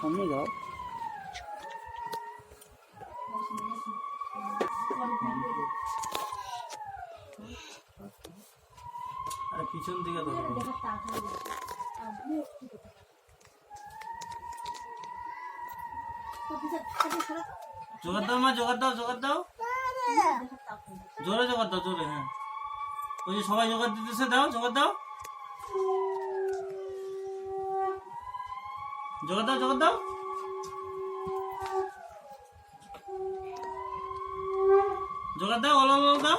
সামনে যাও। আরে পিছন দিকে ধরো। জোগাড় দাও মা, জোগাড় দাও, জোগাড় দাও, জোরে জোগাড় দাও, জোরে। হ্যাঁ, ওই যে সবাই জোগাড় দিতেছে, দাও জোগাড় দাও, জোগাড় দাও, জোগাড় দাও, জোগাড় দাও, অল অল দাও।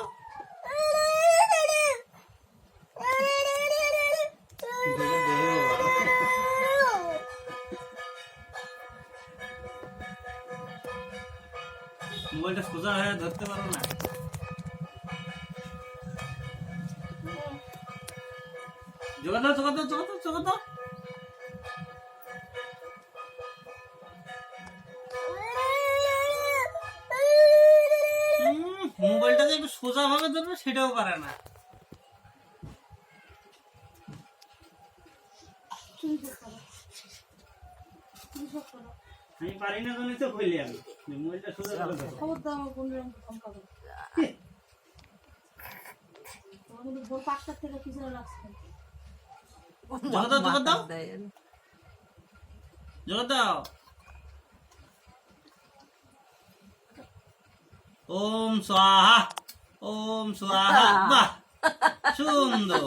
মোবাইলটা সোজা হয়ে ধরতে পারো না। জোগাড় দাও, জোগাড় দাও, জোগাড় দাও, জোগাড় দাও। মোবাইলটা যে একটু সোজা ভাবে ধরবে সেটাও পারে না। আমি পারি না জন্যই তো কইলি আমি মোবাইলটা সোজা করে ধরো। জোগাড় দাও, জোগাড় দাও, জোগাড় দাও। ওম স্বাহা, ওম স্বাহা। বাহ, সুন্দর।